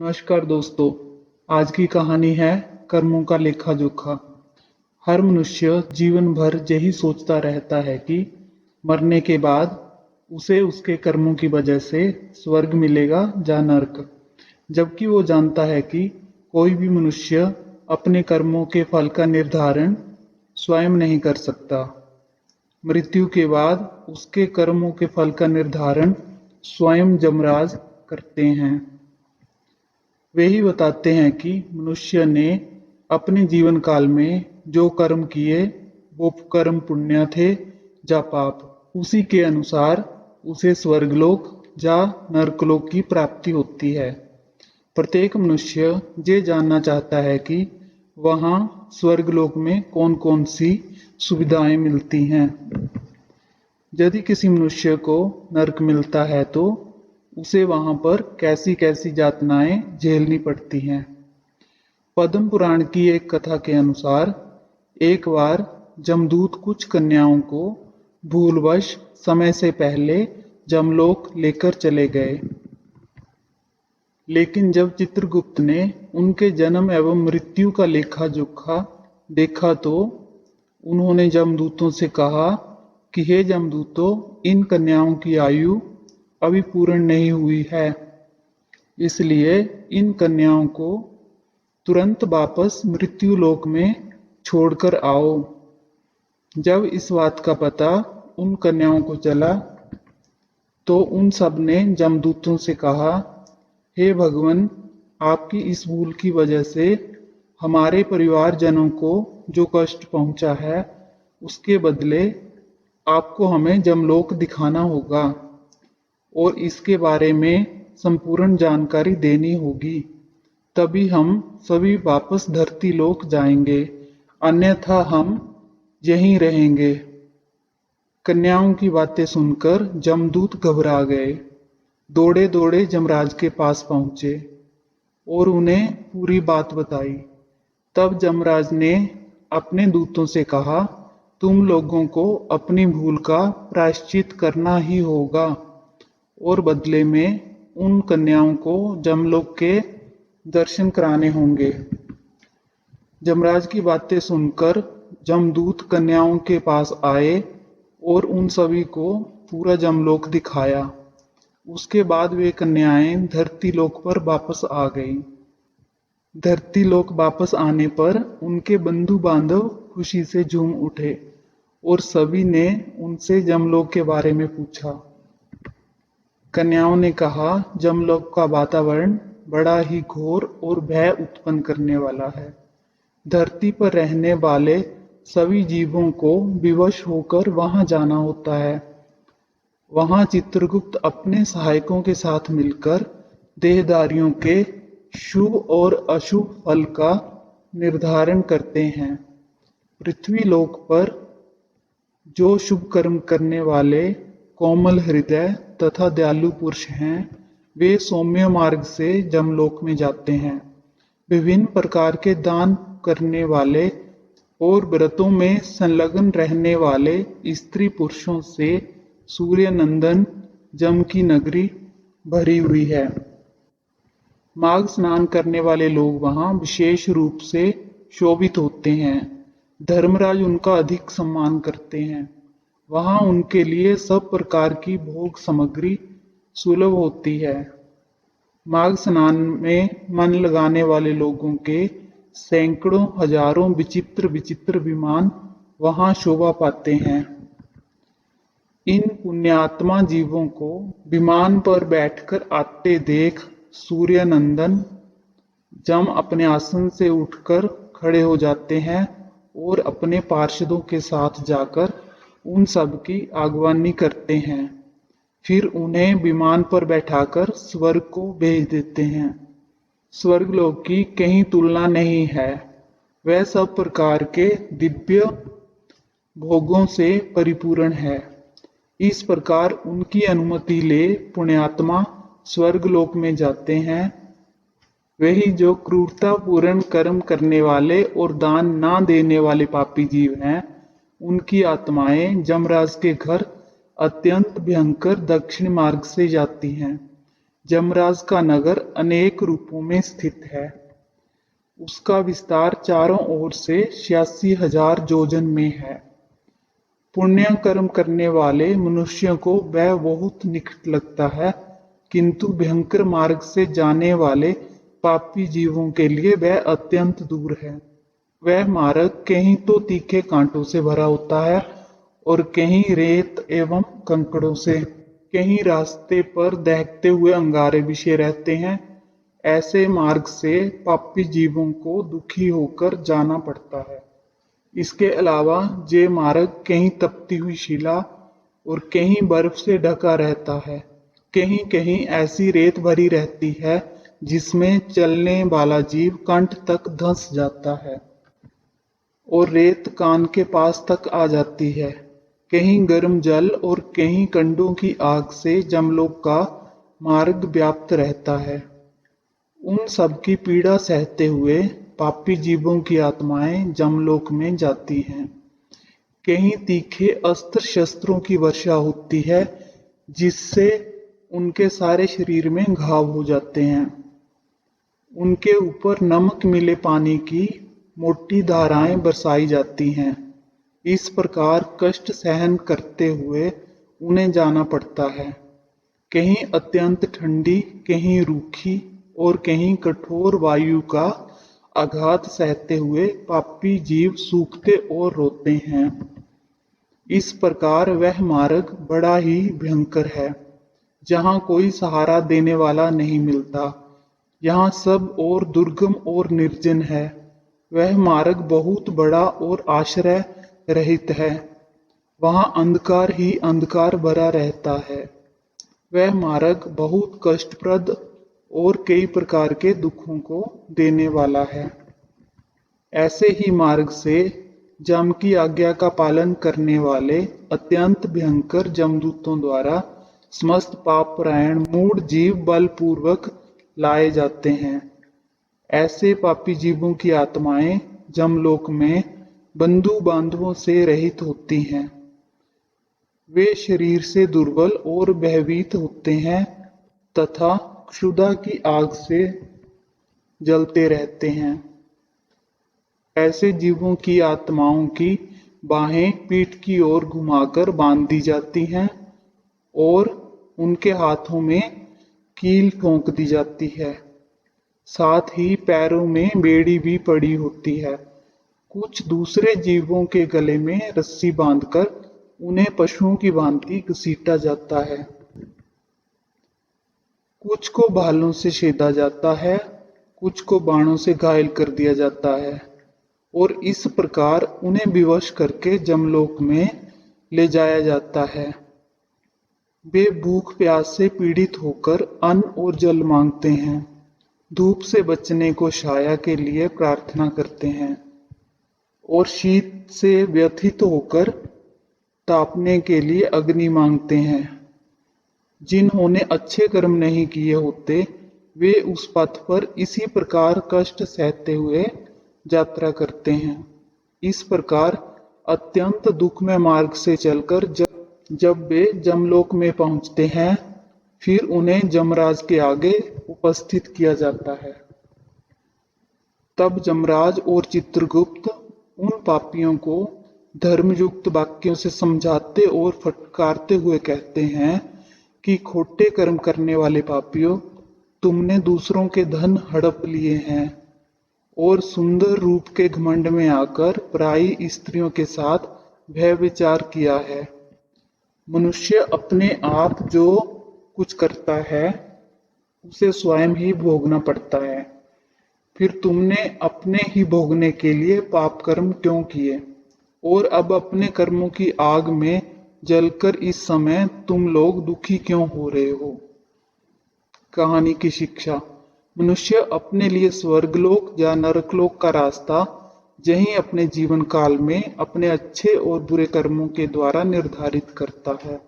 नमस्कार दोस्तों। आज की कहानी है कर्मों का लेखा जोखा। हर मनुष्य जीवन भर यही सोचता रहता है कि मरने के बाद उसे उसके कर्मों की वजह से स्वर्ग मिलेगा या नरक, जबकि वो जानता है कि कोई भी मनुष्य अपने कर्मों के फल का निर्धारण स्वयं नहीं कर सकता। मृत्यु के बाद उसके कर्मों के फल का निर्धारण स्वयं यमराज करते हैं। वे ही बताते हैं कि मनुष्य ने अपने जीवन काल में जो कर्म किए वो कर्म पुण्य थे या पाप, उसी के अनुसार उसे स्वर्गलोक या नरकलोक की प्राप्ति होती है। प्रत्येक मनुष्य ये जानना चाहता है कि वहाँ स्वर्गलोक में कौन कौन सी सुविधाएं मिलती हैं। यदि किसी मनुष्य को नरक मिलता है तो उसे वहां पर कैसी कैसी यातनाएं झेलनी पड़ती हैं। पद्म पुराण की एक कथा के अनुसार एक बार जमदूत कुछ कन्याओं को भूलवश समय से पहले जमलोक लेकर चले गए, लेकिन जब चित्रगुप्त ने उनके जन्म एवं मृत्यु का लेखा जोखा देखा तो उन्होंने जमदूतों से कहा कि हे जमदूतों, इन कन्याओं की आयु अभी पूर्ण नहीं हुई है, इसलिए इन कन्याओं को तुरंत वापस मृत्यु लोक में छोड़कर आओ। जब इस बात का पता उन कन्याओं को चला तो उन सब ने जमदूतों से कहा, हे भगवान, आपकी इस भूल की वजह से हमारे परिवारजनों को जो कष्ट पहुंचा है उसके बदले आपको हमें जमलोक दिखाना होगा और इसके बारे में संपूर्ण जानकारी देनी होगी, तभी हम सभी वापस धरती लोक जाएंगे, अन्यथा हम यहीं रहेंगे। कन्याओं की बातें सुनकर जमदूत घबरा गए, दौड़े दौड़े यमराज के पास पहुंचे और उन्हें पूरी बात बताई। तब यमराज ने अपने दूतों से कहा, तुम लोगों को अपनी भूल का प्रायश्चित करना ही होगा और बदले में उन कन्याओं को जमलोक के दर्शन कराने होंगे। यमराज की बातें सुनकर जमदूत कन्याओं के पास आए और उन सभी को पूरा जमलोक दिखाया। उसके बाद वे कन्याएं धरती लोक पर वापस आ गईं। धरती लोक वापस आने पर उनके बंधु बांधव खुशी से झूम उठे और सभी ने उनसे जमलोक के बारे में पूछा। कन्याओं ने कहा, जमलोक का वातावरण बड़ा ही घोर और भय उत्पन्न करने वाला है। धरती पर रहने वाले सभी जीवों को विवश होकर वहां जाना होता है। वहां चित्रगुप्त अपने सहायकों के साथ मिलकर देहधारियों के शुभ और अशुभ फल का निर्धारण करते हैं। पृथ्वी लोक पर जो शुभ कर्म करने वाले कोमल हृदय तथा दयालु पुरुष हैं, वे सौम्य मार्ग से जमलोक में जाते हैं। विभिन्न प्रकार के दान करने वाले और व्रतों में संलग्न रहने वाले स्त्री पुरुषों से सूर्य नंदन जम की नगरी भरी हुई है। माघ स्नान करने वाले लोग वहां विशेष रूप से शोभित होते हैं। धर्मराज उनका अधिक सम्मान करते हैं। वहां उनके लिए सब प्रकार की भोग सामग्री सुलभ होती है। माघ स्नान में मन लगाने वाले लोगों के सैकड़ों हजारों विचित्र विचित्र विमान वहां शोभा पाते हैं। इन पुण्यात्मा जीवों को विमान पर बैठकर आते देख सूर्यनंदन जम अपने आसन से उठकर खड़े हो जाते हैं और अपने पार्षदों के साथ जाकर उन सब की आगवानी करते हैं। फिर उन्हें विमान पर बैठाकर स्वर्ग को भेज देते हैं। स्वर्गलोक की कहीं तुलना नहीं है। वह सब प्रकार के दिव्य भोगों से परिपूर्ण है। इस प्रकार उनकी अनुमति ले पुण्यात्मा स्वर्गलोक में जाते हैं। वही जो क्रूरतापूर्ण कर्म करने वाले और दान ना देने वाले पापी जीव हैं, उनकी आत्माएं यमराज के घर अत्यंत भयंकर दक्षिण मार्ग से जाती हैं। जमराज का नगर अनेक रूपों में स्थित है। उसका विस्तार चारों ओर से 86,000 योजन में है। पुण्य कर्म करने वाले मनुष्यों को वह बहुत निकट लगता है, किंतु भयंकर मार्ग से जाने वाले पापी जीवों के लिए वह अत्यंत दूर है। वह मार्ग कहीं तो तीखे कांटों से भरा होता है और कहीं रेत एवं कंकड़ों से, कहीं रास्ते पर दहकते हुए अंगारे बिछे रहते हैं। ऐसे मार्ग से पापी जीवों को दुखी होकर जाना पड़ता है। इसके अलावा ये मार्ग कहीं तपती हुई शिला और कहीं बर्फ से ढका रहता है। कहीं कहीं ऐसी रेत भरी रहती है जिसमें चलने वाला जीव कंठ तक धंस जाता है और रेत कान के पास तक आ जाती है। कहीं गर्म जल और कहीं कंडों की आग से जमलोक का मार्ग व्याप्त रहता है। उन सब की पीड़ा सहते हुए पापी जीवों की आत्माएं जमलोक में जाती हैं। कहीं तीखे अस्त्र शस्त्रों की वर्षा होती है जिससे उनके सारे शरीर में घाव हो जाते हैं। उनके ऊपर नमक मिले पानी की मोटी धाराएं बरसाई जाती हैं। इस प्रकार कष्ट सहन करते हुए उन्हें जाना पड़ता है। कहीं अत्यंत ठंडी, कहीं रूखी और कहीं कठोर वायु का आघात सहते हुए पापी जीव सूखते और रोते हैं। इस प्रकार वह मार्ग बड़ा ही भयंकर है, जहाँ कोई सहारा देने वाला नहीं मिलता। यहाँ सब और दुर्गम और निर्जन है। वह मार्ग बहुत बड़ा और आश्रय रहित है। वहाँ अंधकार ही अंधकार भरा रहता है। वह मार्ग बहुत कष्टप्रद और कई प्रकार के दुखों को देने वाला है। ऐसे ही मार्ग से जम की आज्ञा का पालन करने वाले अत्यंत भयंकर जमदूतों द्वारा समस्त पापरायण मूढ़ जीव बलपूर्वक लाए जाते हैं। ऐसे पापी जीवों की आत्माएं जमलोक में बंधु बांधवों से रहित होती हैं। वे शरीर से दुर्बल और भयभीत होते हैं तथा क्षुधा की आग से जलते रहते हैं। ऐसे जीवों की आत्माओं की बाहें पीठ की ओर घुमाकर बांध दी जाती हैं और उनके हाथों में कील ठोंक दी जाती है। साथ ही पैरों में बेड़ी भी पड़ी होती है। कुछ दूसरे जीवों के गले में रस्सी बांधकर उन्हें पशुओं की भांति घसीटा जाता है। कुछ को भालों से छेदा जाता है, कुछ को बाणों से घायल कर दिया जाता है और इस प्रकार उन्हें विवश करके जमलोक में ले जाया जाता है। वे भूख प्यास से पीड़ित होकर अन्न और जल मांगते हैं, धूप से बचने को छाया के लिए प्रार्थना करते हैं और शीत से व्यथित होकर तापने के लिए अग्नि मांगते हैं। जिन्होंने अच्छे कर्म नहीं किए होते वे उस पथ पर इसी प्रकार कष्ट सहते हुए यात्रा करते हैं। इस प्रकार अत्यंत दुखमय मार्ग से चलकर जब वे जमलोक में पहुंचते हैं, फिर उन्हें जमराज के आगे उपस्थित किया जाता है। तब जमराज और चित्रगुप्त उन पापियों को धर्मयुक्त वाक्यों से समझाते और फटकारते हुए कहते हैं कि खोटे कर्म करने वाले पापियों, तुमने दूसरों के धन हड़प लिए हैं और सुंदर रूप के घमंड में आकर पराई स्त्रियों के साथ व्यभिचार किया है। मनुष्य अपने आप जो कुछ करता है उसे स्वयं ही भोगना पड़ता है। फिर तुमने अपने ही भोगने के लिए पाप कर्म क्यों किए और अब अपने कर्मों की आग में जलकर इस समय तुम लोग दुखी क्यों हो रहे हो। कहानी की शिक्षा। मनुष्य अपने लिए स्वर्गलोक या नरकलोक का रास्ता यही अपने जीवन काल में अपने अच्छे और बुरे कर्मों के द्वारा निर्धारित करता है।